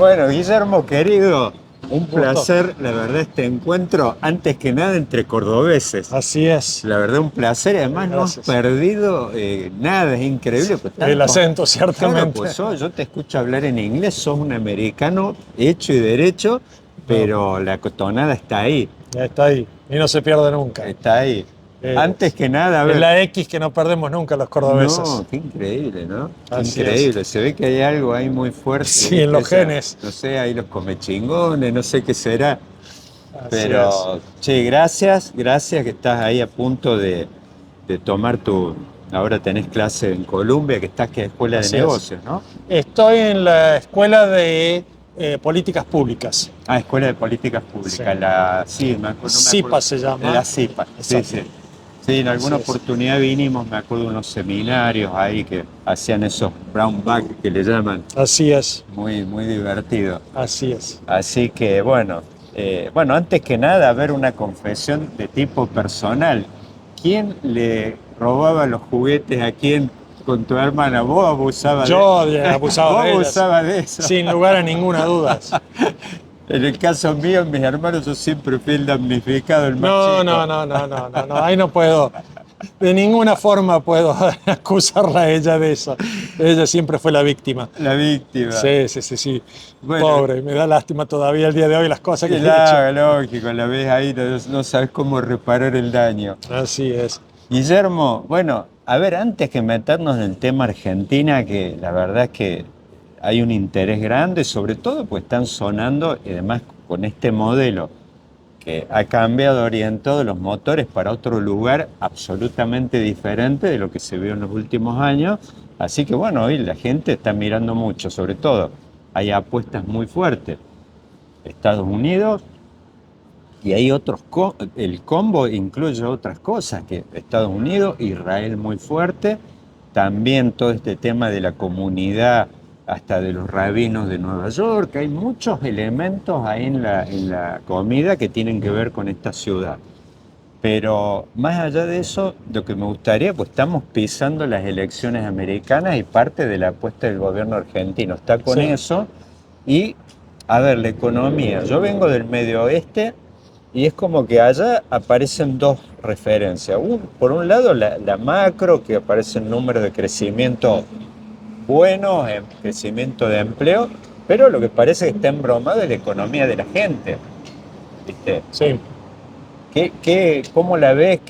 Bueno, Guillermo, querido, un Gusto. placer, la verdad, este encuentro, antes que nada, entre cordobeses. Así es. La verdad, un placer. Además, no has Gracias. perdido nada, es increíble. Pues, El acento, Claro, ciertamente. pues yo te escucho hablar en inglés, sos un americano hecho y derecho, No, pero la cotonada está ahí, ya está ahí. Y no se pierde nunca. está ahí. Antes Es, que nada, a es ver, la X que no perdemos nunca los cordobeses. no, qué increíble, ¿no? Qué Así es. increíble. Se ve que hay algo ahí muy fuerte, Sí, en ¿viste? los genes. No sé, ahí los comechingones, no sé qué será. Así es. Pero, che, gracias que estás ahí a punto de tomar tu... Ahora tenés clase en Columbia, que estás que es escuela de Así es. negocios, ¿no? Estoy en la Escuela de Políticas Públicas. Ah, Escuela de Políticas Sí. Públicas, la... Sí, no me CIPA acuerdo. se llama. La CIPA, sí, Exacto. sí. Sí, en alguna Así es. oportunidad vinimos, me acuerdo de unos seminarios ahí que hacían esos brown bag que le llaman, Así es. muy, muy divertido. Así es. Así que bueno, antes que nada, a ver una confesión de tipo personal. ¿Quién le robaba los juguetes a quién con tu hermana? ¿Vos abusabas de, Yo vos abusaba de ellas, abusabas de eso? sin lugar a ninguna duda. En el caso mío, mis hermanos, yo siempre fui el damnificado, el más No, chico. no, no, no, no, no, no, ahí no puedo, de ninguna forma puedo acusarla a ella de eso. Ella siempre fue la víctima. La víctima. Sí, sí, sí, sí. Bueno, Pobre, me da lástima todavía el día de hoy las cosas que le he hecho. claro, lógico, la ves ahí, no sabes cómo reparar el daño. Así es. Guillermo, bueno, a ver, antes que meternos en el tema Argentina, que la verdad es que hay un interés grande, sobre todo pues están sonando, y además con este modelo que ha cambiado, orientado los motores para otro lugar absolutamente diferente de lo que se vio en los últimos años. Así que bueno, hoy la gente está mirando mucho, sobre todo hay apuestas muy fuertes. Estados Unidos. Y hay el combo incluye otras cosas, que Estados Unidos, Israel muy fuerte, también todo este tema de la comunidad, hasta de los rabinos de Nueva York, hay muchos elementos ahí en la comida que tienen que ver con esta ciudad. Pero más allá de eso, lo que me gustaría, pues estamos pisando las elecciones americanas y parte de la apuesta del gobierno argentino está con Sí. eso. Y, a ver, la economía. Yo vengo del Medio Oeste y es como que allá aparecen dos referencias. Por un lado, la macro, que aparecen números de crecimiento buenos, crecimiento de empleo, pero lo que parece que está embromado es la economía de la gente. ¿Viste? Sí. ¿Cómo la ves?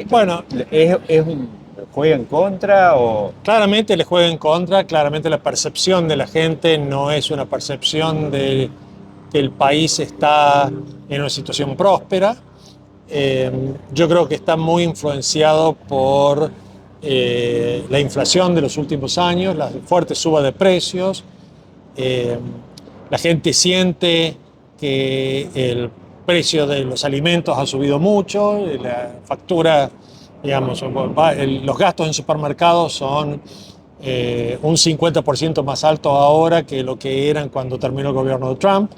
Bueno, ¿Juega en contra o...? claramente le juega en contra, claramente la percepción de la gente no es una percepción de que el país está en una situación próspera. Yo creo que está muy influenciado por la inflación de los últimos años, la fuerte suba de precios. La gente siente que el precio de los alimentos ha subido mucho, la factura, digamos, los gastos en supermercados son un 50% más altos ahora que lo que eran cuando terminó el gobierno de Trump.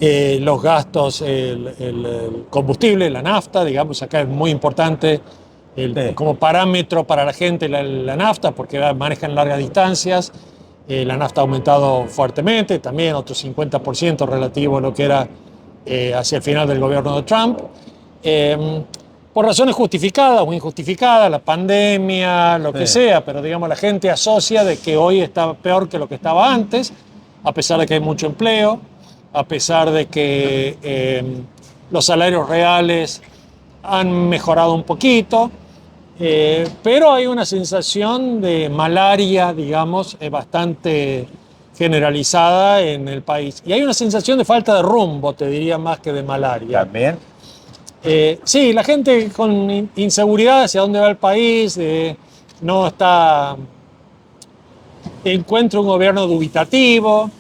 Los gastos, el combustible, la nafta, digamos, acá es muy importante Sí. como parámetro para la gente la nafta, porque manejan largas distancias. La nafta ha aumentado fuertemente, también otro 50% relativo a lo que era hacia el final del gobierno de Trump. Por razones justificadas o injustificadas, la pandemia, lo que Sí. sea, pero digamos la gente asocia de que hoy está peor que lo que estaba antes, a pesar de que hay mucho empleo, a pesar de que los salarios reales han mejorado un poquito, pero hay una sensación de malaria, digamos, bastante generalizada en el país. Y hay una sensación de falta de rumbo, te diría, más que de malaria. También. Sí, la gente con inseguridad hacia dónde va el país, no está, encuentra un gobierno dubitativo,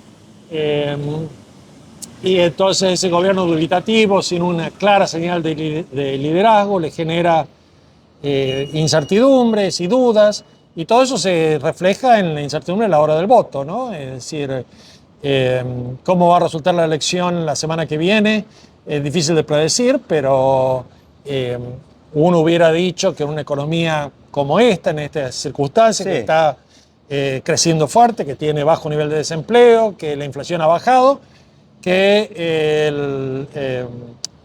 y entonces ese gobierno dubitativo, sin una clara señal de liderazgo, le genera incertidumbres y dudas, y todo eso se refleja en la incertidumbre a la hora del voto, ¿no? Es decir, cómo va a resultar la elección la semana que viene es difícil de predecir, pero uno hubiera dicho que una economía como esta, en estas circunstancias, Sí. que está creciendo fuerte, que tiene bajo nivel de desempleo, que la inflación ha bajado, que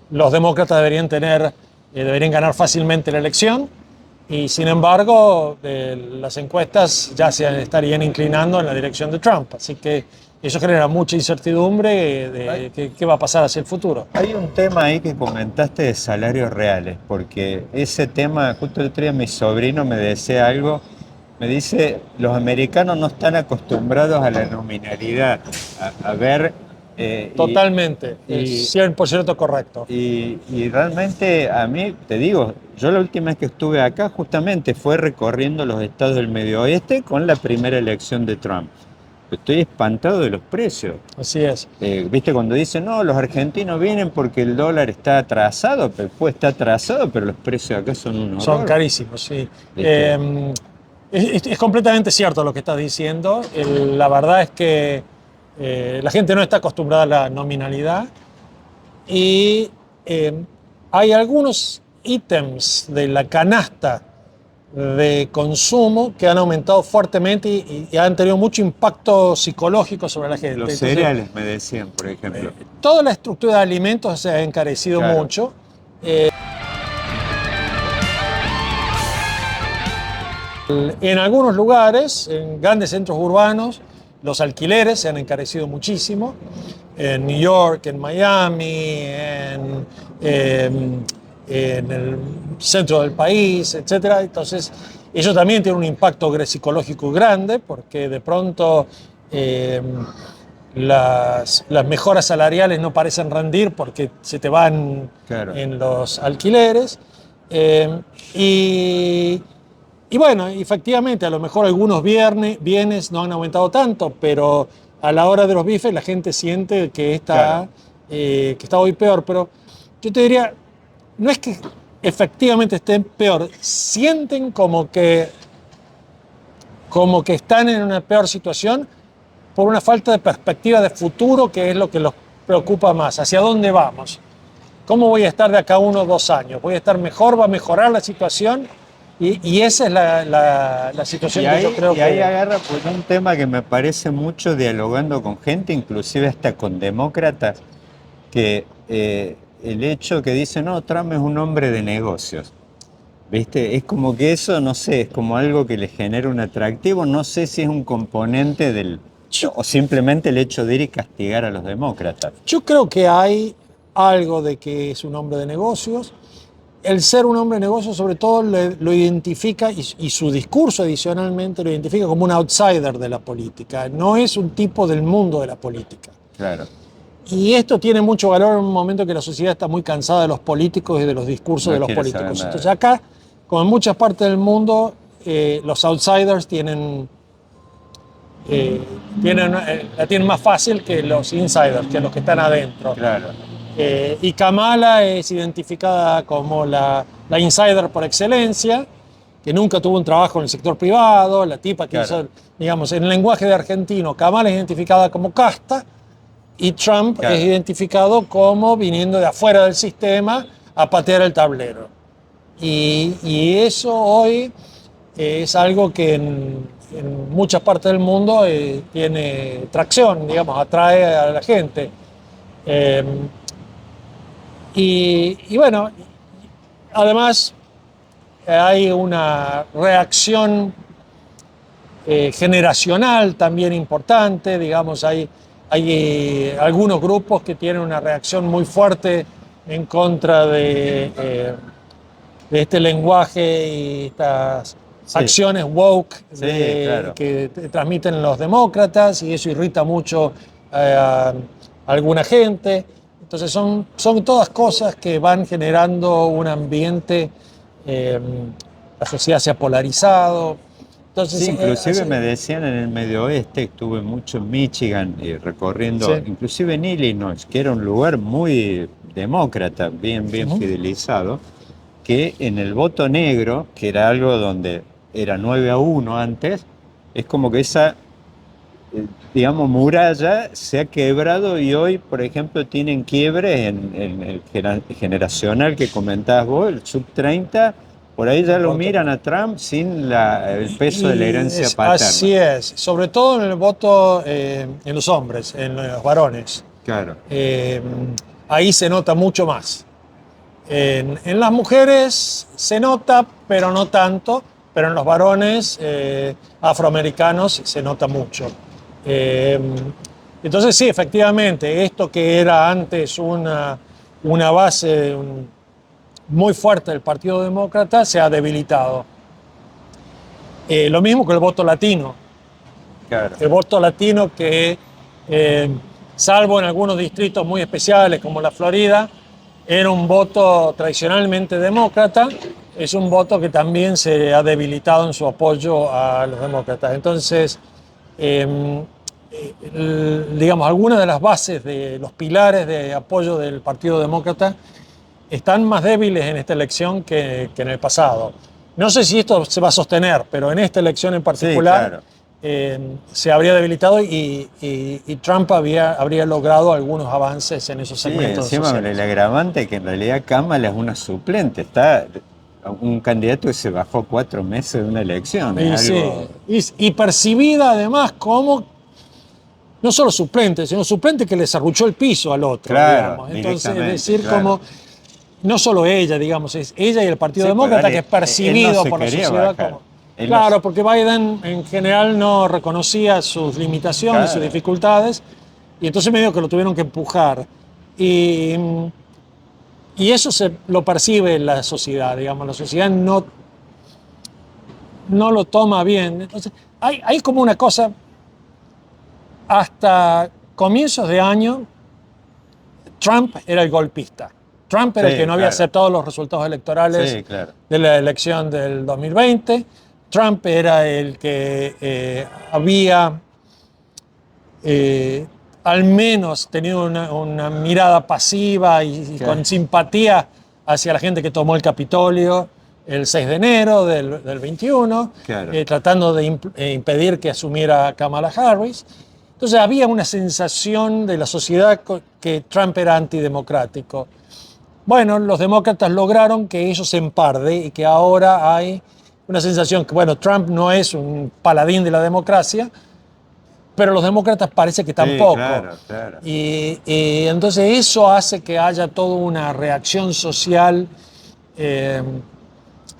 los demócratas deberían ganar fácilmente la elección, y sin embargo las encuestas ya se estarían inclinando en la dirección de Trump. Así que eso genera mucha incertidumbre de qué va a pasar hacia el futuro. Hay un tema ahí que comentaste de salarios reales, porque ese tema, justo el otro día mi sobrino me decía algo, me dice, los americanos no están acostumbrados a la nominalidad, a ver... Totalmente, y, es 100% correcto. y realmente a mí, te digo, yo la última vez que estuve acá justamente fue recorriendo los estados del Medio Oeste con la primera elección de Trump. Estoy espantado de los precios. Así es. ¿Viste cuando dicen, no, los argentinos vienen porque el dólar está atrasado? Pues está atrasado, pero los precios acá son un horror. Son carísimos, sí. ¿Viste? Es completamente cierto lo que estás diciendo. La verdad es que la gente no está acostumbrada a la nominalidad, y hay algunos ítems de la canasta de consumo que han aumentado fuertemente y han tenido mucho impacto psicológico sobre la gente. Los Entonces, cereales, me decían, por ejemplo. toda la estructura de alimentos se ha encarecido Claro. mucho. En algunos lugares, en grandes centros urbanos, los alquileres se han encarecido muchísimo. En New York, en Miami, en el centro del país, etc. Entonces, eso también tiene un impacto psicológico grande, porque de pronto las mejoras salariales no parecen rendir porque se te van Claro. en los alquileres. Y bueno, efectivamente, a lo mejor algunos bienes no han aumentado tanto, pero a la hora de los bifes la gente siente que está hoy peor. Pero yo te diría, no es que efectivamente estén peor, sienten como que están en una peor situación por una falta de perspectiva de futuro, que es lo que los preocupa más. ¿Hacia dónde vamos? ¿Cómo voy a estar de acá a 1 o 2 años? ¿Voy a estar mejor? ¿Va a mejorar la situación? Y esa es la situación que yo creo que... Y ahí agarra pues, un tema que me parece mucho dialogando con gente, inclusive hasta con demócratas, que el hecho que dicen, no, Trump es un hombre de negocios. ¿Viste? Es como que eso, no sé, es como algo que le genera un atractivo. No sé si es un componente o simplemente el hecho de ir y castigar a los demócratas. Yo creo que hay algo de que es un hombre de negocios. El ser un hombre de negocios, sobre todo, lo identifica, y su discurso adicionalmente lo identifica como un outsider de la política. No es un tipo del mundo de la política. Claro. Y esto tiene mucho valor en un momento que la sociedad está muy cansada de los políticos y de los discursos de los políticos. Entonces acá, como en muchas partes del mundo, los outsiders la tienen más fácil que los insiders, que los que están adentro. Claro. Y Kamala es identificada como la insider por excelencia, que nunca tuvo un trabajo en el sector privado, la tipa que hizo, digamos, en el lenguaje de argentino, Kamala es identificada como casta, y Trump es identificado como viniendo de afuera del sistema a patear el tablero. Y eso hoy es algo que en muchas partes del mundo tiene tracción, digamos, atrae a la gente. Y bueno, además hay una reacción generacional también importante, digamos, hay algunos grupos que tienen una reacción muy fuerte en contra de este lenguaje y estas acciones woke que transmiten los demócratas, y eso irrita mucho a alguna gente. Entonces son todas cosas que van generando un ambiente, la sociedad se ha polarizado. Entonces, sí, inclusive me decían en el Medio Oeste, estuve mucho en Michigan recorriendo, inclusive en Illinois, que era un lugar muy demócrata, bien fidelizado, que en el voto negro, que era algo donde era 9-1 antes, es como que esa, digamos, muralla se ha quebrado, y hoy, por ejemplo, tienen quiebres en el generacional que comentabas vos, el sub-30, Por ahí ya lo miran a Trump sin el peso de la herencia paterna. Así es, sobre todo en el voto en los hombres, en los varones. Claro. Ahí se nota mucho más. En las mujeres se nota, pero no tanto, pero en los varones afroamericanos se nota mucho. Entonces sí, efectivamente, esto que era antes una base muy fuerte del Partido Demócrata se ha debilitado. Lo mismo que el voto latino. Claro. El voto latino que, salvo en algunos distritos muy especiales como la Florida, era un voto tradicionalmente demócrata, es un voto que también se ha debilitado en su apoyo a los demócratas. Entonces, digamos, algunas de las bases de los pilares de apoyo del Partido Demócrata están más débiles en esta elección que en el pasado. No sé si esto se va a sostener, pero en esta elección en particular Sí, claro. se habría debilitado y Trump habría logrado algunos avances en esos Sí, segmentos encima sociales. el agravante es que en realidad Kamala es una suplente, está un candidato que se bajó 4 meses de una elección. Y, Es algo... y percibida además como no solo suplente, sino suplente que le serruchó el piso al otro, Claro, digamos. Entonces, es directamente, decir, claro. como no solo ella, digamos, es ella y el Partido Sí, pues Demócrata dale, que es él percibido no se por la quería sociedad bajar. como... Él no Claro, se- porque Biden en general no reconocía sus limitaciones, sus Claro. dificultades, y entonces medio que lo tuvieron que empujar. Y, y eso lo percibe la sociedad, digamos, la sociedad no lo toma bien. Entonces, hay como una cosa, hasta comienzos de año, Trump era el golpista. Trump era el que Sí, no había claro. aceptado los resultados electorales Sí, claro. de la elección del 2020. Trump era el que había al menos tenido una mirada pasiva y Claro. con simpatía hacia la gente que tomó el Capitolio el 6 de enero del 21, Claro. tratando de impedir que asumiera Kamala Harris. Entonces había una sensación de la sociedad que Trump era antidemocrático. Bueno, los demócratas lograron que eso se emparde y que ahora hay una sensación que, bueno, Trump no es un paladín de la democracia, pero los demócratas parece que Sí, tampoco. claro, claro. Y entonces eso hace que haya toda una reacción social,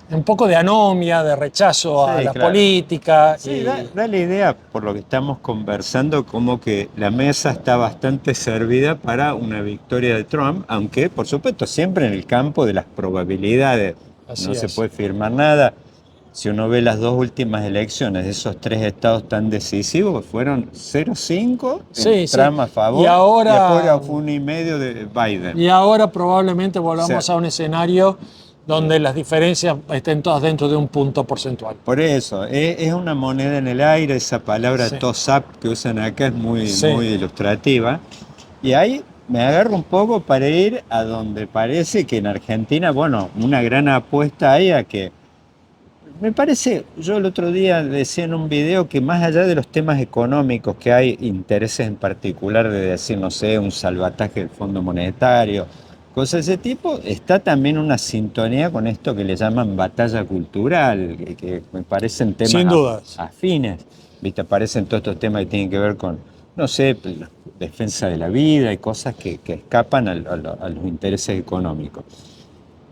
un poco de anomia, de rechazo a Sí, la claro. política. Sí, da la idea, por lo que estamos conversando, como que la mesa está bastante servida para una victoria de Trump, aunque, por supuesto, siempre en el campo de las probabilidades. Así No se es. puede firmar nada. Si uno ve las dos últimas elecciones de esos 3 estados tan decisivos, fueron 0,5 Sí, en sí. Trump a favor, Y ahora- después fue 1,5 de Biden. Y ahora probablemente O volvamos sea, a un escenario donde las diferencias estén todas dentro de un punto porcentual. por eso, es una moneda en el aire, esa palabra Sí. toss-up que usan acá es muy, Sí. muy ilustrativa. Y ahí me agarro un poco para ir a donde parece que en Argentina, bueno, una gran apuesta hay a que, me parece, yo el otro día decía en un video que más allá de los temas económicos, que hay intereses en particular de decir, no sé, un salvataje del Fondo Monetario, cosas de ese tipo, está también una sintonía con esto que le llaman batalla cultural, que me parecen temas Sin dudas. afines, ¿viste? Aparecen todos estos temas que tienen que ver con, no sé, la defensa de la vida y cosas que escapan a los intereses económicos.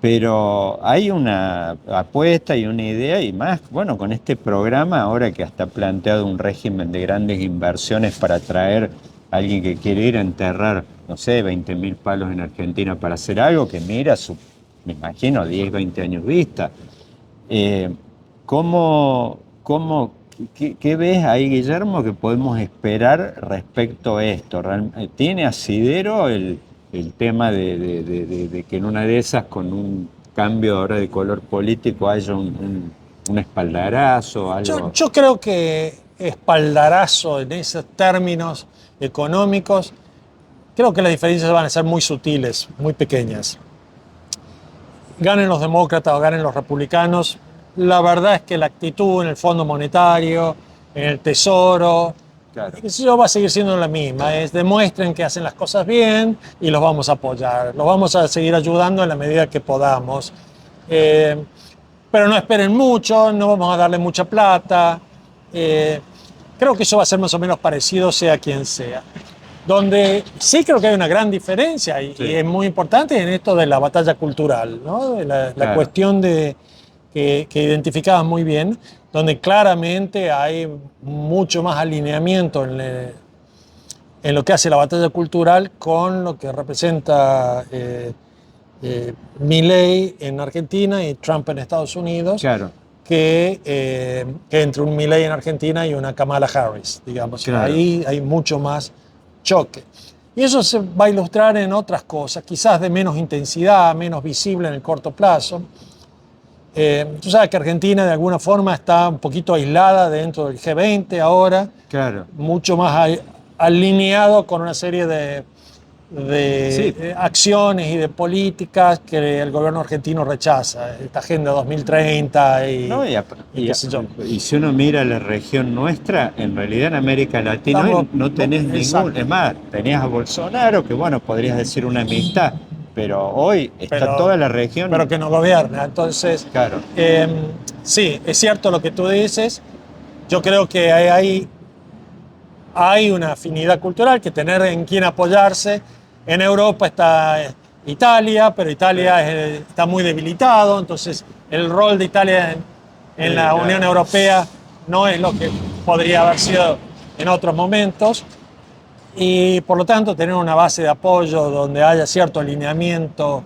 Pero hay una apuesta y una idea y más, bueno, con este programa ahora que está planteado un régimen de grandes inversiones para atraer a alguien que quiere ir a enterrar, no sé, 20.000 palos en Argentina para hacer algo que mira me imagino, 10, 20 años vista. Eh, ¿Qué ves ahí, Guillermo, que podemos esperar respecto a esto? ¿Tiene asidero el tema de que en una de esas, con un cambio ahora de color político, haya un espaldarazo, algo? Yo creo que espaldarazo en esos términos económicos, creo que las diferencias van a ser muy sutiles, muy pequeñas. Ganen los demócratas o ganen los republicanos, la verdad es que la actitud en el Fondo Monetario, en el Tesoro, Claro. eso va a seguir siendo la misma. Es demuestren que hacen las cosas bien y los vamos a apoyar. Los vamos a seguir ayudando en la medida que podamos. pero no esperen mucho, no vamos a darle mucha plata. Creo que eso va a ser más o menos parecido sea quien sea. Donde sí creo que hay una gran diferencia y es muy importante en esto de la batalla cultural, ¿no? La cuestión que identificabas muy bien, donde claramente hay mucho más alineamiento en lo que hace la batalla cultural con lo que representa Milei en Argentina y Trump en Estados Unidos. Claro. Que entre un Milei en Argentina y una Kamala Harris, digamos. Claro. Ahí hay mucho más choque. Y eso se va a ilustrar en otras cosas, quizás de menos intensidad, menos visible en el corto plazo. Tú sabes que Argentina de alguna forma está un poquito aislada dentro del G20 ahora, Claro. mucho más alineado con una serie de acciones y de políticas que el gobierno argentino rechaza, esta Agenda 2030 y si uno mira la región nuestra, en realidad en América Latina no tenés ningún, es más, tenías a Bolsonaro, que bueno, podrías decir una amistad, pero hoy está toda la región. Pero que no gobierna, entonces, claro. Sí, es cierto lo que tú dices, yo creo que hay una afinidad cultural, que tener en quién apoyarse. En Europa está Italia, pero Italia está muy debilitado, entonces el rol de Italia en la Unión Europea no es lo que podría haber sido en otros momentos, y por lo tanto tener una base de apoyo donde haya cierto alineamiento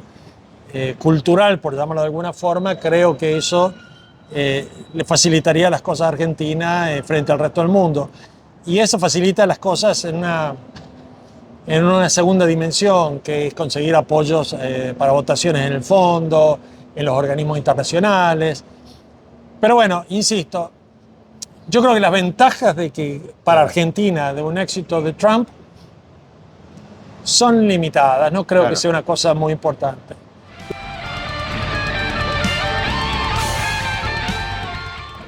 cultural, por llamarlo de alguna forma, creo que eso le facilitaría las cosas a Argentina frente al resto del mundo. Y eso facilita las cosas en una segunda dimensión, que es conseguir apoyos para votaciones en el fondo, en los organismos internacionales. Pero bueno, insisto, yo creo que las ventajas para Argentina de un éxito de Trump son limitadas, no creo que sea una cosa muy importante.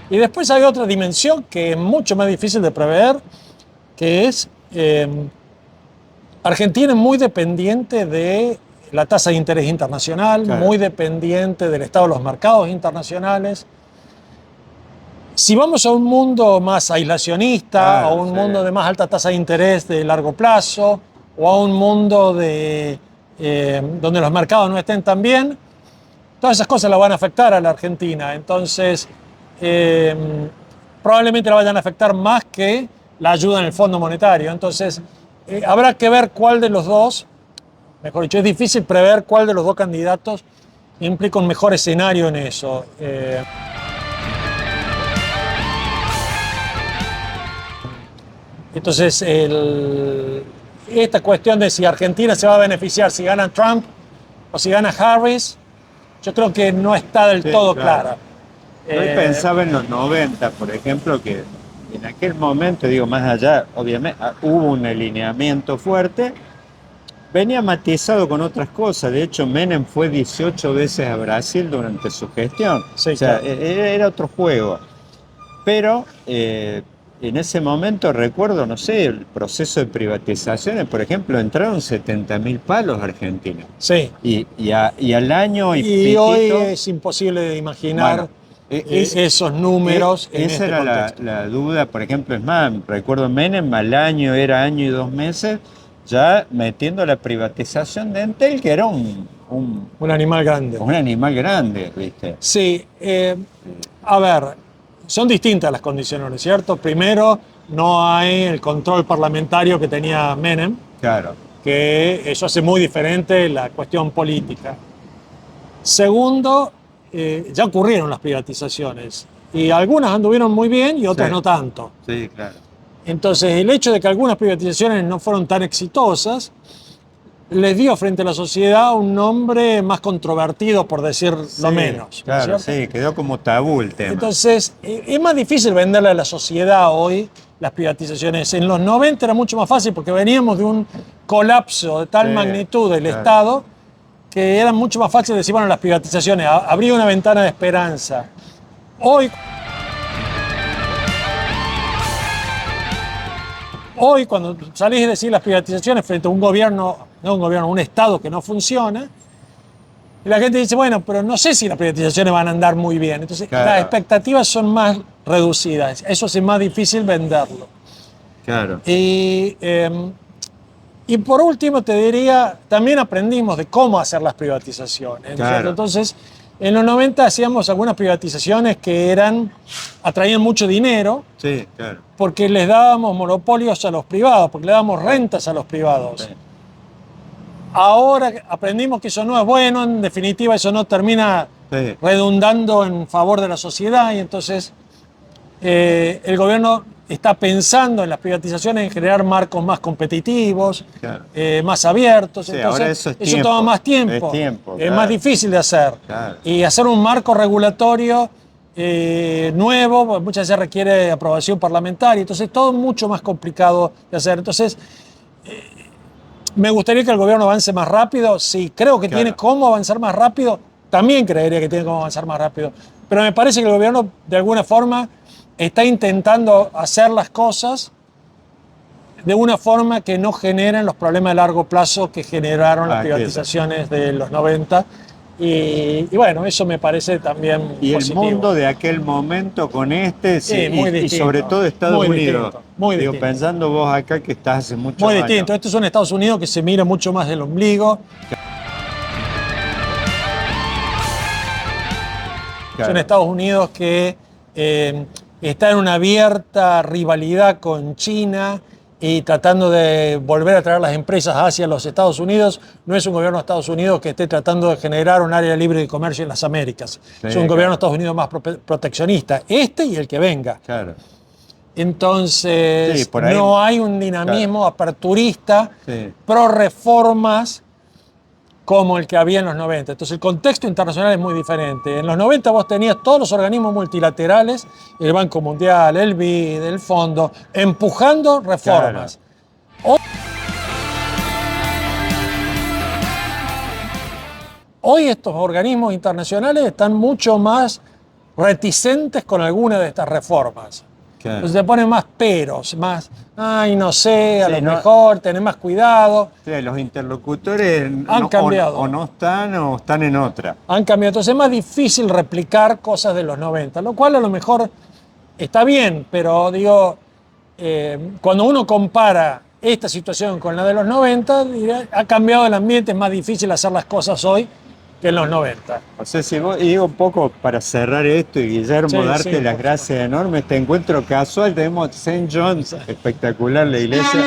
Y después hay otra dimensión que es mucho más difícil de prever, que es Argentina es muy dependiente de la tasa de interés internacional, muy dependiente del estado de los mercados internacionales. Si vamos a un mundo más aislacionista, a un mundo de más alta tasa de interés de largo plazo, o a un mundo donde los mercados no estén tan bien, todas esas cosas la van a afectar a la Argentina. Entonces, probablemente la vayan a afectar más que la ayuda en el Fondo Monetario. Entonces, habrá que ver cuál de los dos, mejor dicho, es difícil prever cuál de los dos candidatos implica un mejor escenario en eso. Entonces, esta cuestión de si Argentina se va a beneficiar si gana Trump o si gana Harris, yo creo que no está del todo clara. Yo pensaba en los 90, por ejemplo, que en aquel momento, digo, más allá, obviamente, hubo un alineamiento fuerte, venía matizado con otras cosas. De hecho, Menem fue 18 veces a Brasil durante su gestión. Sí, o sea, era otro juego. Pero en ese momento recuerdo, no sé, el proceso de privatizaciones, por ejemplo, entraron 70.000 palos argentinos. Sí. Y al año y piquito, hoy es imposible de imaginar esos números. Esa era la duda, por ejemplo, es más, recuerdo Menem al año, era año y 2 meses, ya metiendo la privatización de Entel, que era un animal grande. Un animal grande, ¿viste? Sí, a ver, son distintas las condiciones, ¿no es cierto? Primero, no hay el control parlamentario que tenía Menem. Claro. Que eso hace muy diferente la cuestión política. Segundo, ya ocurrieron las privatizaciones y algunas anduvieron muy bien y otras no tanto. Sí, claro. Entonces, el hecho de que algunas privatizaciones no fueron tan exitosas les dio frente a la sociedad un nombre más controvertido, por decir lo menos. Claro, sí, quedó como tabú el tema. Entonces, es más difícil venderle a la sociedad hoy las privatizaciones. En los 90 era mucho más fácil porque veníamos de un colapso de tal magnitud del Estado que era mucho más fácil decir, bueno, las privatizaciones, habría una ventana de esperanza. Hoy, cuando salís a decir las privatizaciones frente a un gobierno, un Estado que no funciona, Y la gente dice, bueno, pero no sé si las privatizaciones van a andar muy bien. Entonces, Claro. las expectativas son más reducidas. Eso es más difícil venderlo. Claro. Y por último, te diría, también aprendimos de cómo hacer las privatizaciones. ¿no es Claro. cierto? Entonces, en los 90 hacíamos algunas privatizaciones que atraían mucho dinero Sí, claro. porque les dábamos monopolios a los privados, porque le dábamos rentas a los privados. Sí. Ahora aprendimos que eso no es bueno, en definitiva eso no termina Sí. redundando en favor de la sociedad y entonces el gobierno está pensando en las privatizaciones en generar marcos más competitivos, Claro. más abiertos. Sí, Entonces, ahora eso es tiempo. toma más tiempo, Es tiempo, es claro. más difícil de hacer. Claro. Y hacer un marco regulatorio nuevo, pues, muchas veces requiere aprobación parlamentaria, entonces todo mucho más complicado de hacer. Entonces, me gustaría que el gobierno avance más rápido. Sí, creo que Claro. tiene cómo avanzar más rápido. También creería que tiene cómo avanzar más rápido. Pero me parece que el gobierno, de alguna forma, está intentando hacer las cosas de una forma que no generen los problemas de largo plazo que generaron las privatizaciones de los 90. Y bueno, eso me parece también Y positivo. el mundo de aquel momento con Sí, muy y distinto. sobre todo Estados Muy Unidos. distinto, muy Digo, distinto. pensando vos acá que estás hace muchos Muy años. distinto. Esto es un Estados Unidos que se mira mucho más del ombligo. Claro. Son Estados Unidos que está en una abierta rivalidad con China y tratando de volver a traer las empresas hacia los Estados Unidos. No es un gobierno de Estados Unidos que esté tratando de generar un área libre de comercio en las Américas. Sí, es un gobierno de Estados Unidos más proteccionista, este y el que venga. Claro. Entonces, Sí, por ahí- no hay un dinamismo aperturista, Sí. pro reformas, como el que había en los 90. Entonces el contexto internacional es muy diferente. En los 90 vos tenías todos los organismos multilaterales, el Banco Mundial, el BID, el Fondo, empujando reformas. Hoy estos organismos internacionales están mucho más reticentes con alguna de estas reformas. Claro. Entonces te ponen más peros, más, ay, no sé, a Sí, lo no- mejor, tener más cuidado. Sí, los interlocutores Han cambiado. o no están o están en otra. Han cambiado. Entonces es más difícil replicar cosas de los 90, lo cual a lo mejor está bien, pero digo, cuando uno compara esta situación con la de los 90, ha cambiado el ambiente, es más difícil hacer las cosas hoy que en los 90. O sea, si vos, y digo un poco para cerrar esto y Guillermo, Sí, darte sí, las por gracias enormes, este encuentro casual, tenemos St. John's, espectacular la iglesia.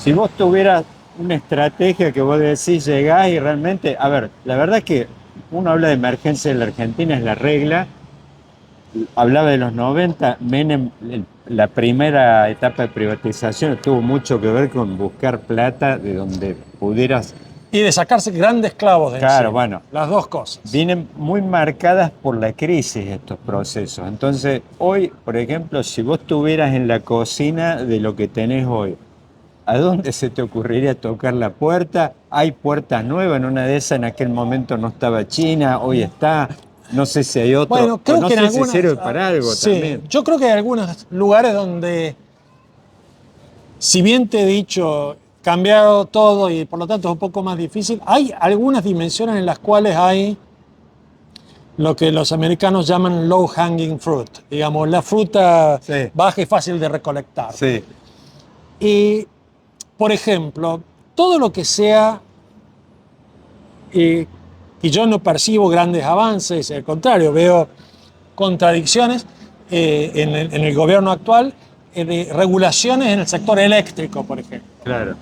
Si vos tuvieras una estrategia que vos decís, llegás y realmente, a ver, la verdad es que uno habla de emergencia en la Argentina, es la regla. Hablaba de los 90, Menem, la primera etapa de privatización tuvo mucho que ver con buscar plata de donde pudieras. Y de sacarse grandes clavos de Claro, encima. bueno. Las dos cosas. Vienen muy marcadas por la crisis estos procesos. Entonces, hoy, por ejemplo, si vos estuvieras en la cocina de lo que tenés hoy, ¿a dónde se te ocurriría tocar la puerta? Hay puertas nuevas, en una de esas en aquel momento no estaba China, hoy está. No sé si hay otro. Bueno, creo no que en sé si algunas, sirve para algo sí, también. yo creo que hay algunos lugares donde, si bien te he dicho, cambiado todo y por lo tanto es un poco más difícil, hay algunas dimensiones en las cuales hay lo que los americanos llaman low hanging fruit, digamos, la fruta Sí. baja y fácil de recolectar. Sí, Y, por ejemplo, todo lo que sea, y yo no percibo grandes avances, al contrario, veo contradicciones en el gobierno actual, de regulaciones en el sector eléctrico, por ejemplo. claro.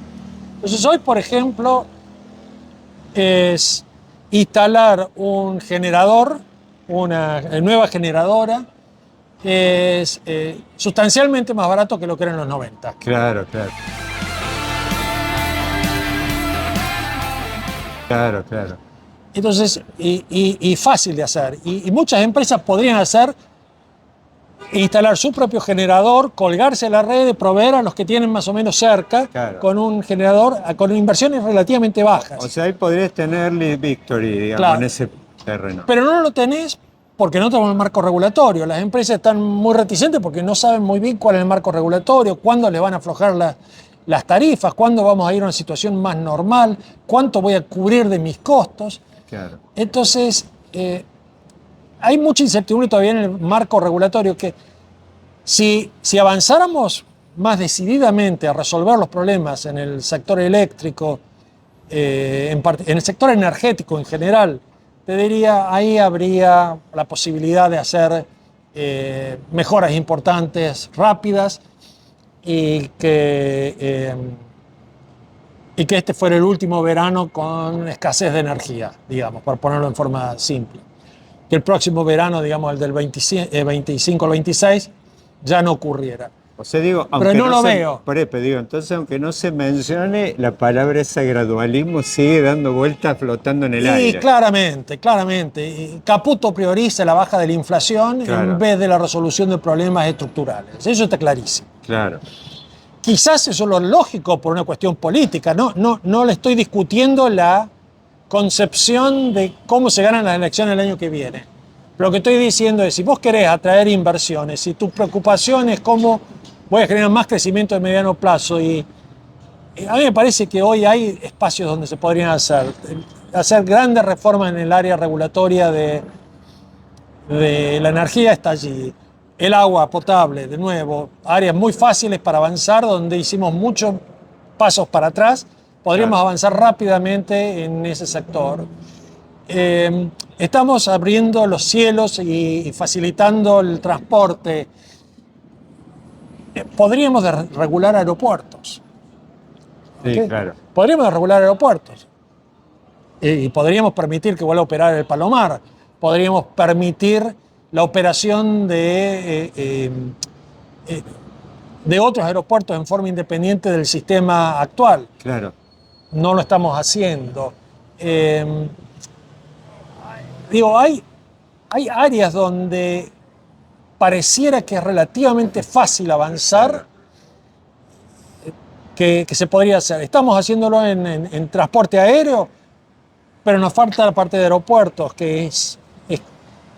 Entonces hoy, por ejemplo, es instalar un generador, una nueva generadora, es sustancialmente más barato que lo que era en los 90. Claro, claro. Claro, claro. Entonces, y fácil de hacer. Y muchas empresas podrían hacer, instalar su propio generador, colgarse a la red de proveer a los que tienen más o menos cerca, Claro. con un generador, con inversiones relativamente bajas. O sea, ahí podrías tener lead victory, digamos, Claro. en ese terreno. Pero no lo tenés porque no tenemos el marco regulatorio. Las empresas están muy reticentes porque no saben muy bien cuál es el marco regulatorio, cuándo les van a aflojar las tarifas, cuándo vamos a ir a una situación más normal, cuánto voy a cubrir de mis costos. Claro. Entonces, hay mucha incertidumbre todavía en el marco regulatorio que si avanzáramos más decididamente a resolver los problemas en el sector eléctrico, en el sector energético en general, te diría, ahí habría la posibilidad de hacer mejoras importantes, rápidas, y que este fuera el último verano con escasez de energía, digamos, por ponerlo en forma simple. Que el próximo verano, digamos, el del 25 al 26, ya no ocurriera. O sea, digo, pero no lo veo. Digo, entonces, aunque no se mencione, la palabra ese gradualismo sigue dando vueltas, flotando en el aire. Claramente, claramente. Y Caputo prioriza la baja de la inflación en vez de la resolución de problemas estructurales. Eso está clarísimo. Claro. Quizás eso es lo lógico por una cuestión política. No le estoy discutiendo la concepción de cómo se ganan las elecciones el año que viene. Lo que estoy diciendo es, si vos querés atraer inversiones, si tu preocupación es cómo voy a generar más crecimiento de mediano plazo, y a mí me parece que hoy hay espacios donde se podrían hacer grandes reformas en el área regulatoria de la energía, está allí. El agua potable, de nuevo, áreas muy fáciles para avanzar, donde hicimos muchos pasos para atrás, podríamos avanzar rápidamente en ese sector. Estamos abriendo los cielos y facilitando el transporte. Podríamos regular aeropuertos. Sí, ¿Okay? claro. Podríamos regular aeropuertos. Y podríamos permitir que vuelva a operar el Palomar. Podríamos permitir la operación de otros aeropuertos en forma independiente del sistema actual. Claro. No lo estamos haciendo. Digo, hay áreas donde pareciera que es relativamente fácil avanzar, que se podría hacer. Estamos haciéndolo en transporte aéreo, pero nos falta la parte de aeropuertos, que es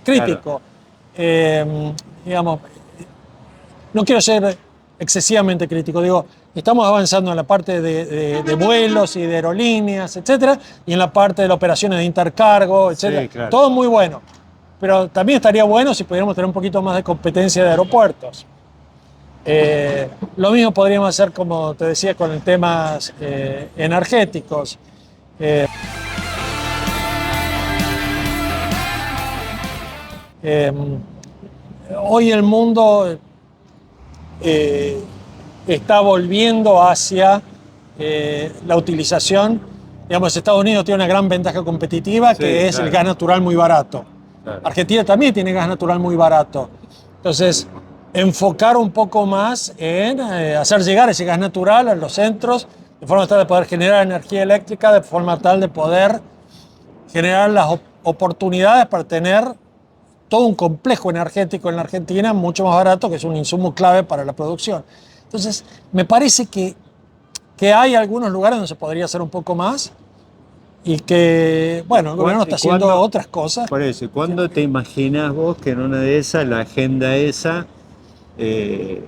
crítico. Digamos, no quiero ser excesivamente crítico, digo, estamos avanzando en la parte de vuelos y de aerolíneas, etcétera, y en la parte de las operaciones de intercargo, etcétera. Sí, claro. Todo muy bueno. Pero también estaría bueno si pudiéramos tener un poquito más de competencia de aeropuertos. Lo mismo podríamos hacer, como te decía, con temas energéticos. Hoy el mundo está volviendo hacia la utilización. Digamos, Estados Unidos tiene una gran ventaja competitiva, que es el gas natural muy barato. Claro. Argentina también tiene gas natural muy barato. Entonces, enfocar un poco más en hacer llegar ese gas natural a los centros, de forma tal de poder generar energía eléctrica, de forma tal de poder generar las oportunidades para tener todo un complejo energético en la Argentina mucho más barato, que es un insumo clave para la producción. Entonces, me parece que hay algunos lugares donde se podría hacer un poco más, y que, bueno, el gobierno está haciendo otras cosas. Por eso, ¿cuándo te imaginas vos que en una de esas, la agenda esa, en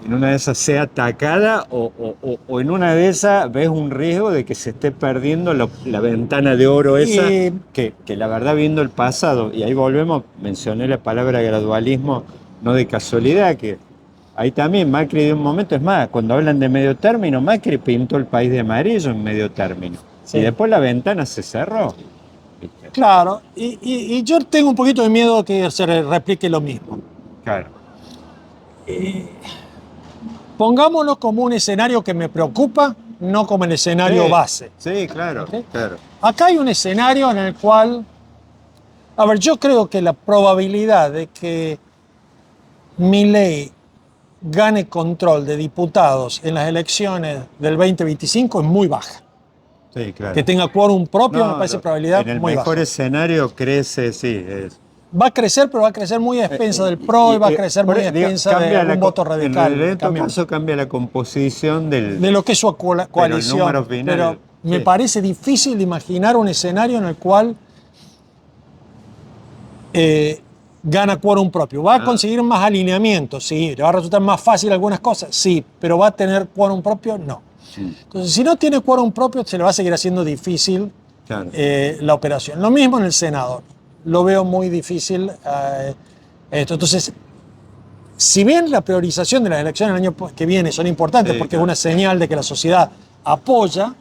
una de esas sea atacada, o en una de esas ves un riesgo de que se esté perdiendo la ventana de oro esa, que la verdad, viendo el pasado, y ahí volvemos, mencioné la palabra gradualismo, no de casualidad, que ahí también Macri de un momento, es más, cuando hablan de medio término, Macri pintó el país de amarillo en medio término. Sí. Y después la ventana se cerró. ¿Viste? Claro, y yo tengo un poquito de miedo que se replique lo mismo. Claro. Pongámoslo como un escenario que me preocupa, no como el escenario base. Sí, claro, ¿okay? Claro. Acá hay un escenario en el cual, a ver, yo creo que la probabilidad de que Milei gane control de diputados en las elecciones del 2025 es muy baja. Sí, claro. Que tenga quórum propio me parece probabilidad muy baja. En el mejor escenario crece, sí. Va a crecer, pero va a crecer muy a expensas del PRO y va a crecer muy a expensas de un voto radical. En todo caso cambia la composición de lo que es su coalición. Pero me parece difícil imaginar un escenario en el cual gana quórum propio. ¿Va a conseguir más alineamientos? Sí. ¿Le va a resultar más fácil algunas cosas? Sí. ¿Pero va a tener quórum propio? No. Entonces, si no tiene quórum propio, se le va a seguir haciendo difícil la operación. Lo mismo en el Senado. Lo veo muy difícil esto. Entonces, si bien la priorización de las elecciones el año que viene son importantes porque es una señal de que la sociedad apoya,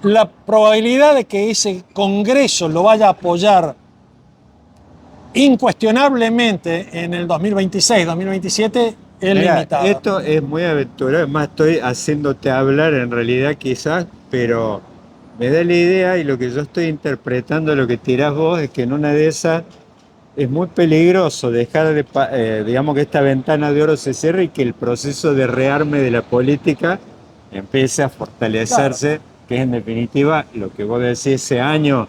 la probabilidad de que ese Congreso lo vaya a apoyar incuestionablemente en el 2026, 2027 es limitada. Esto es muy aventurado, es más, estoy haciéndote hablar en realidad quizás, pero me da la idea y lo que yo estoy interpretando, lo que tirás vos, es que en una de esas es muy peligroso dejar digamos que esta ventana de oro se cierre y que el proceso de rearme de la política empiece a fortalecerse, que es en definitiva lo que vos decís ese año.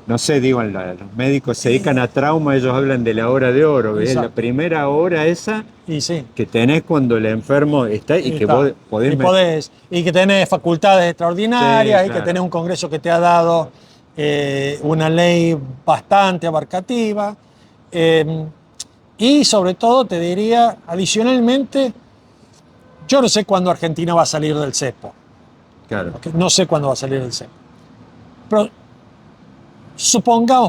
No sé, digo, los médicos se dedican a trauma, ellos hablan de la hora de oro, es la primera hora esa que tenés cuando el enfermo está y que vos podés... Y que tenés facultades extraordinarias y que tenés un Congreso que te ha dado una ley bastante abarcativa. Y sobre todo, te diría, adicionalmente, yo no sé cuándo Argentina va a salir del cepo. Claro. No sé cuándo va a salir del cepo. Pero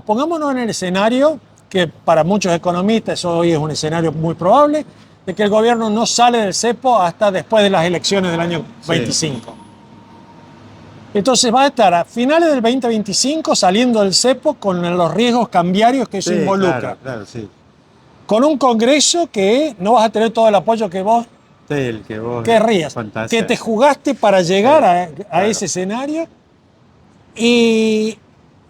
pongámonos en el escenario, que para muchos economistas hoy es un escenario muy probable, de que el gobierno no sale del cepo hasta después de las elecciones del año 25. Entonces va a estar a finales del 2025 saliendo del cepo con los riesgos cambiarios que eso involucra. Claro, con un Congreso que no vas a tener todo el apoyo que vos querrías, que te jugaste para llegar a ese escenario y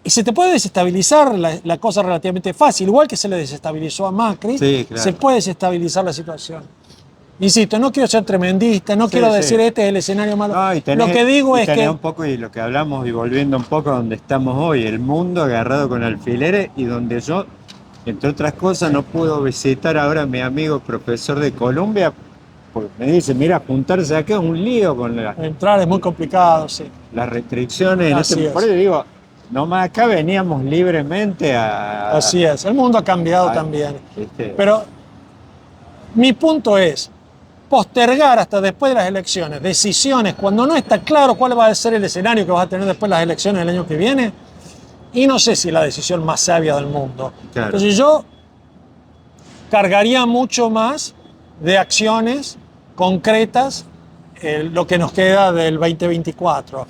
se te puede desestabilizar la cosa relativamente fácil, igual que se le desestabilizó a Macri, se puede desestabilizar la situación. Insisto, no quiero ser tremendista, no quiero decir este es el escenario malo. No, lo que digo es que... un poco, y lo que hablamos, y volviendo un poco a donde estamos hoy, el mundo agarrado con alfileres y donde yo, entre otras cosas, no puedo visitar ahora a mi amigo profesor de Colombia, porque me dice, mira, juntarse acá es un lío con entrar es muy complicado, las restricciones. Por eso digo, nomás acá veníamos libremente a... Así es, el mundo ha cambiado también. Pero mi punto es, postergar hasta después de las elecciones decisiones cuando no está claro cuál va a ser el escenario que vas a tener después de las elecciones del año que viene, y no sé si es la decisión más sabia del mundo. Entonces yo cargaría mucho más de acciones concretas lo que nos queda del 2024.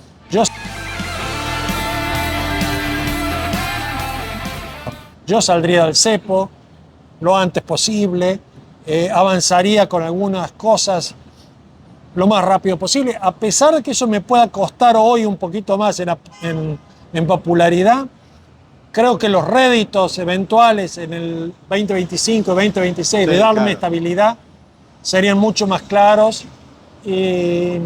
Yo saldría del cepo lo antes posible, avanzaría con algunas cosas lo más rápido posible, a pesar de que eso me pueda costar hoy un poquito más en popularidad. Creo que los réditos eventuales en el 2025, 2026 de darme estabilidad serían mucho más claros y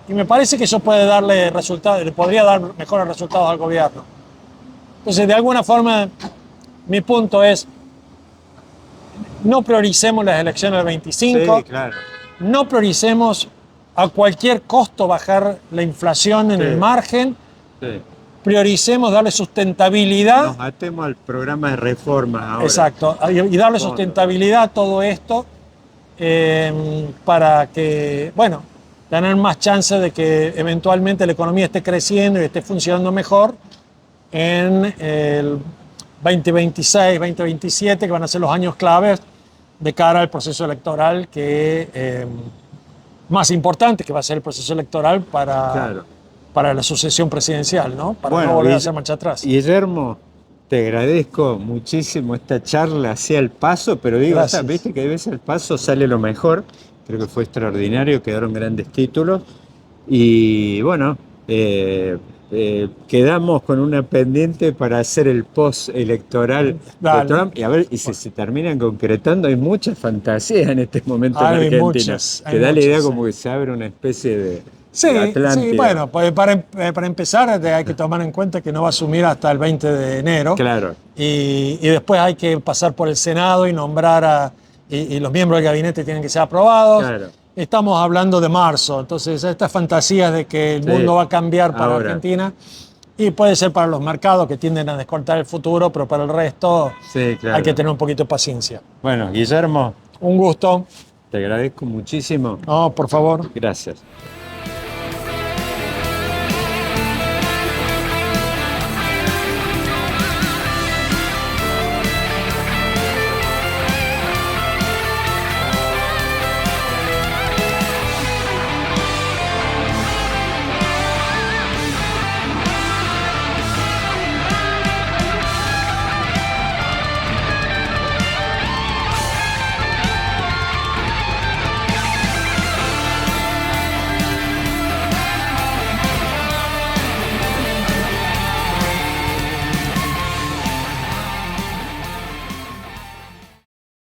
me parece que eso puede darle resultados, le podría dar mejores resultados al gobierno. Entonces, de alguna forma, mi punto es, no prioricemos las elecciones del 25, no prioricemos a cualquier costo bajar la inflación en el margen, prioricemos darle sustentabilidad. Nos atemos al programa de reformas ahora. Exacto, y darle sustentabilidad a todo esto para que, bueno, tener más chance de que eventualmente la economía esté creciendo y esté funcionando mejor en el 2026, 2027, que van a ser los años claves de cara al proceso electoral más importante, que va a ser el proceso electoral para la sucesión presidencial, ¿no? Para no volver a hacer marcha atrás. Guillermo, te agradezco muchísimo esta charla hacia el paso, pero digo, viste que a veces el paso sale lo mejor. Creo que fue extraordinario, quedaron grandes títulos. Y bueno, quedamos con una pendiente para hacer el post-electoral de Trump y a ver, y si se terminan concretando. Hay mucha fantasía en este momento en Argentina. Que da la idea como que se abre una especie de Atlántida. Sí, bueno, pues para empezar hay que tomar en cuenta que no va a asumir hasta el 20 de enero. Claro. Y después hay que pasar por el Senado y nombrar y los miembros del gabinete tienen que ser aprobados. Claro. Estamos hablando de marzo, entonces estas fantasías de que el mundo va a cambiar para Argentina Y puede ser para los mercados que tienden a descontar el futuro, pero para el resto Sí, claro. hay que tener un poquito de paciencia. Bueno, Guillermo, Un gusto. te agradezco muchísimo. No, por favor. Gracias.